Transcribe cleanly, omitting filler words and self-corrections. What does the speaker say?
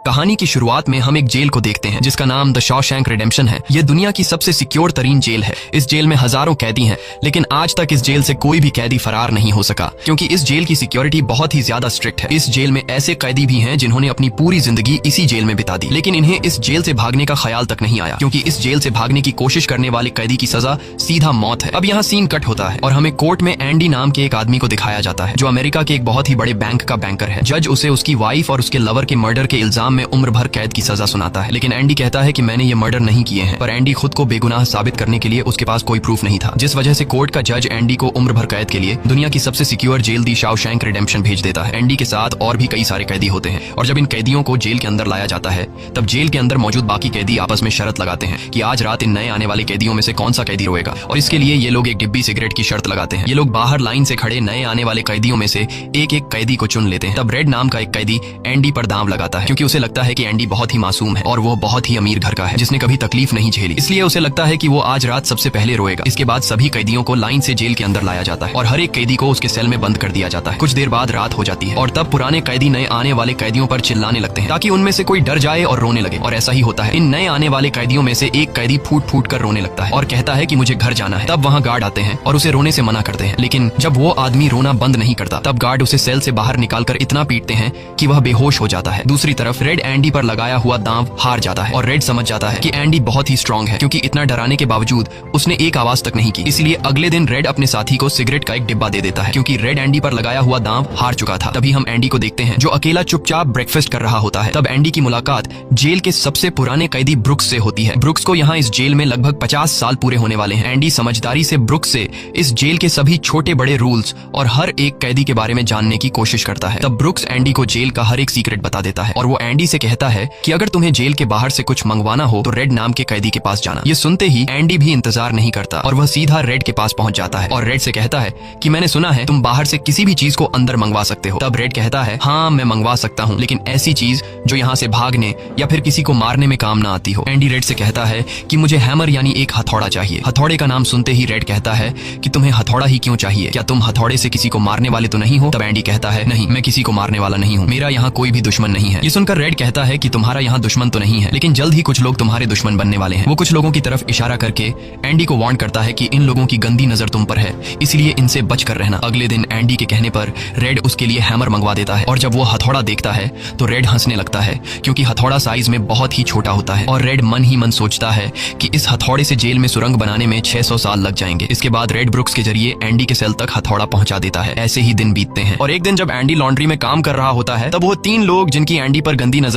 कहानी की शुरुआत में हम एक जेल को देखते हैं जिसका नाम द शॉशैंक रिडेम्पशन है। यह दुनिया की सबसे सिक्योर तरीन जेल है। इस जेल में हजारों कैदी हैं, लेकिन आज तक इस जेल से कोई भी कैदी फरार नहीं हो सका, क्योंकि इस जेल की सिक्योरिटी बहुत ही ज्यादा स्ट्रिक्ट है। इस जेल में ऐसे कैदी भी हैं जिन्होंने अपनी पूरी जिंदगी इसी जेल में बिता दी, लेकिन इन्हें इस जेल से भागने का ख्याल तक नहीं आया, क्योंकि इस जेल से भागने की कोशिश करने वाले कैदी की सजा सीधा मौत है। अब यहाँ सीन कट होता है और हमें कोर्ट में एंडी नाम के एक आदमी को दिखाया जाता है, जो अमेरिका के एक बहुत ही बड़े बैंक का बैंकर है। जज उसे उसकी वाइफ और उसके लवर के मर्डर के इल्जाम में उम्र भर कैद की सजा सुनाता है, लेकिन एंडी कहता है कि मैंने ये मर्डर नहीं किए हैं। पर एंडी खुद को बेगुनाह साबित करने के लिए उसके पास कोई प्रूफ नहीं था, जिस वजह से कोर्ट का जज एंडी को उम्र भर कैद के लिए दुनिया की सबसे सिक्योर जेल दी शॉशैंक रिडेम्पशन भेज देता है। एंडी के साथ और भी कई सारे कैदी होते हैं, और जब इन कैदियों को जेल के अंदर लाया जाता है तब जेल के अंदर मौजूद बाकी कैदी आपस में शर्त लगाते हैं कि आज रात इन नए आने वाले कैदियों में से कौन सा कैदी रोएगा, और इसके लिए ये लोग एक डिब्बी सिगरेट की शर्त लगाते हैं। ये लोग बाहर लाइन से खड़े नए आने वाले कैदियों में से एक एक कैदी को चुन लेते हैं। तब रेड नाम का एक कैदी एंडी पर दांव लगाता है, क्योंकि उसे लगता है कि एंडी बहुत ही मासूम है और वो बहुत ही अमीर घर का है, जिसने कभी तकलीफ नहीं झेली, इसलिए उसे लगता है कि वो आज रात सबसे पहले रोएगा। इसके बाद सभी कैदियों को लाइन से जेल के अंदर लाया जाता है और हर एक कैदी को उसके सेल में बंद कर दिया जाता है। कुछ देर बाद रात हो जाती है और तब पुराने कैदी नए आने वाले कैदियों पर चिल्लाने लगते हैं ताकि उनमें से कोई डर जाए और रोने लगे, और ऐसा ही होता है। इन नए आने वाले कैदियों में से एक कैदी फूट फूट कर रोने लगता है और कहता है कि मुझे घर जाना है। तब वहाँ गार्ड आते हैं और उसे रोने से मना करते हैं, लेकिन जब वो आदमी रोना बंद नहीं करता तब गार्ड उसे सेल से बाहर निकालकर इतना पीटते हैं कि वह बेहोश हो जाता है। दूसरी तरफ रेड एंडी पर लगाया हुआ दांव हार जाता है और रेड समझ जाता है कि एंडी बहुत ही स्ट्रांग है, क्योंकि इतना डराने के बावजूद उसने एक आवाज तक नहीं की। इसलिए अगले दिन रेड अपने साथी को सिगरेट का एक डिब्बा दे देता है, क्योंकि रेड एंडी पर लगाया हुआ दांव हार चुका था। तभी हम एंडी को देखते हैं जो अकेला चुपचाप ब्रेकफास्ट कर रहा होता है। तब एंडी की मुलाकात जेल के सबसे पुराने कैदी ब्रुक्स से होती है। ब्रुक्स को यहाँ इस जेल में लगभग 50 साल पूरे होने वाले हैं। एंडी समझदारी से ब्रुक्स से इस जेल के सभी छोटे बड़े रूल्स और हर एक कैदी के बारे में जानने की कोशिश करता है। तब ब्रुक्स एंडी को जेल का हर एक सीक्रेट बता देता है और वो एंडी से कहता है कि अगर तुम्हें जेल के बाहर से कुछ मंगवाना हो तो रेड नाम के कैदी के पास जाना। ये सुनते ही एंडी भी इंतजार नहीं करता और वह सीधा रेड के पास पहुंच जाता है और रेड से कहता है कि मैंने सुना है तुम बाहर से किसी भी चीज को अंदर मंगवा सकते हो। तब रेड कहता है हाँ मैं मंगवा सकता हूँ, लेकिन ऐसी चीज जो यहाँ से भागने या फिर किसी को मारने में काम ना आती हो। एंडी रेड से कहता है कि मुझे हैमर यानी एक हथौड़ा चाहिए। हथौड़े का नाम सुनते ही रेड कहता है कि तुम्हें हथौड़ा ही क्यों चाहिए, क्या तुम हथौड़े से किसी को मारने वाले तो नहीं हो? तब एंडी कहता है नहीं, मैं किसी को मारने वाला नहीं हूँ, मेरा यहाँ कोई भी दुश्मन नहीं है। ये सुनकर रेड कहता है कि तुम्हारा यहाँ दुश्मन तो नहीं है, लेकिन जल्द ही कुछ लोग तुम्हारे दुश्मन बनने वाले हैं। वो कुछ लोगों की तरफ इशारा करके एंडी को वार्न करता है कि इन लोगों की गंदी नजर तुम पर है, इसलिए इनसे बच कर रहना। अगले दिन एंडी के कहने पर रेड उसके लिए हैमर मंगवा देता है, और जब वो हथौड़ा देखता है तो रेड हंसने लगता है, क्योंकि हथौड़ा साइज में बहुत ही छोटा होता है। और रेड मन ही मन सोचता है कि इस हथौड़े से जेल में सुरंग बनाने में 600 साल लग जाएंगे। इसके बाद रेड ब्रुक्स के जरिए एंडी के सेल तक हथौड़ा पहुंचा देता है। ऐसे ही दिन बीतते हैं और एक दिन जब एंडी लॉन्ड्री में काम कर रहा होता है तब वो 3 लोग जिनकी एंडी पर गंदी नजर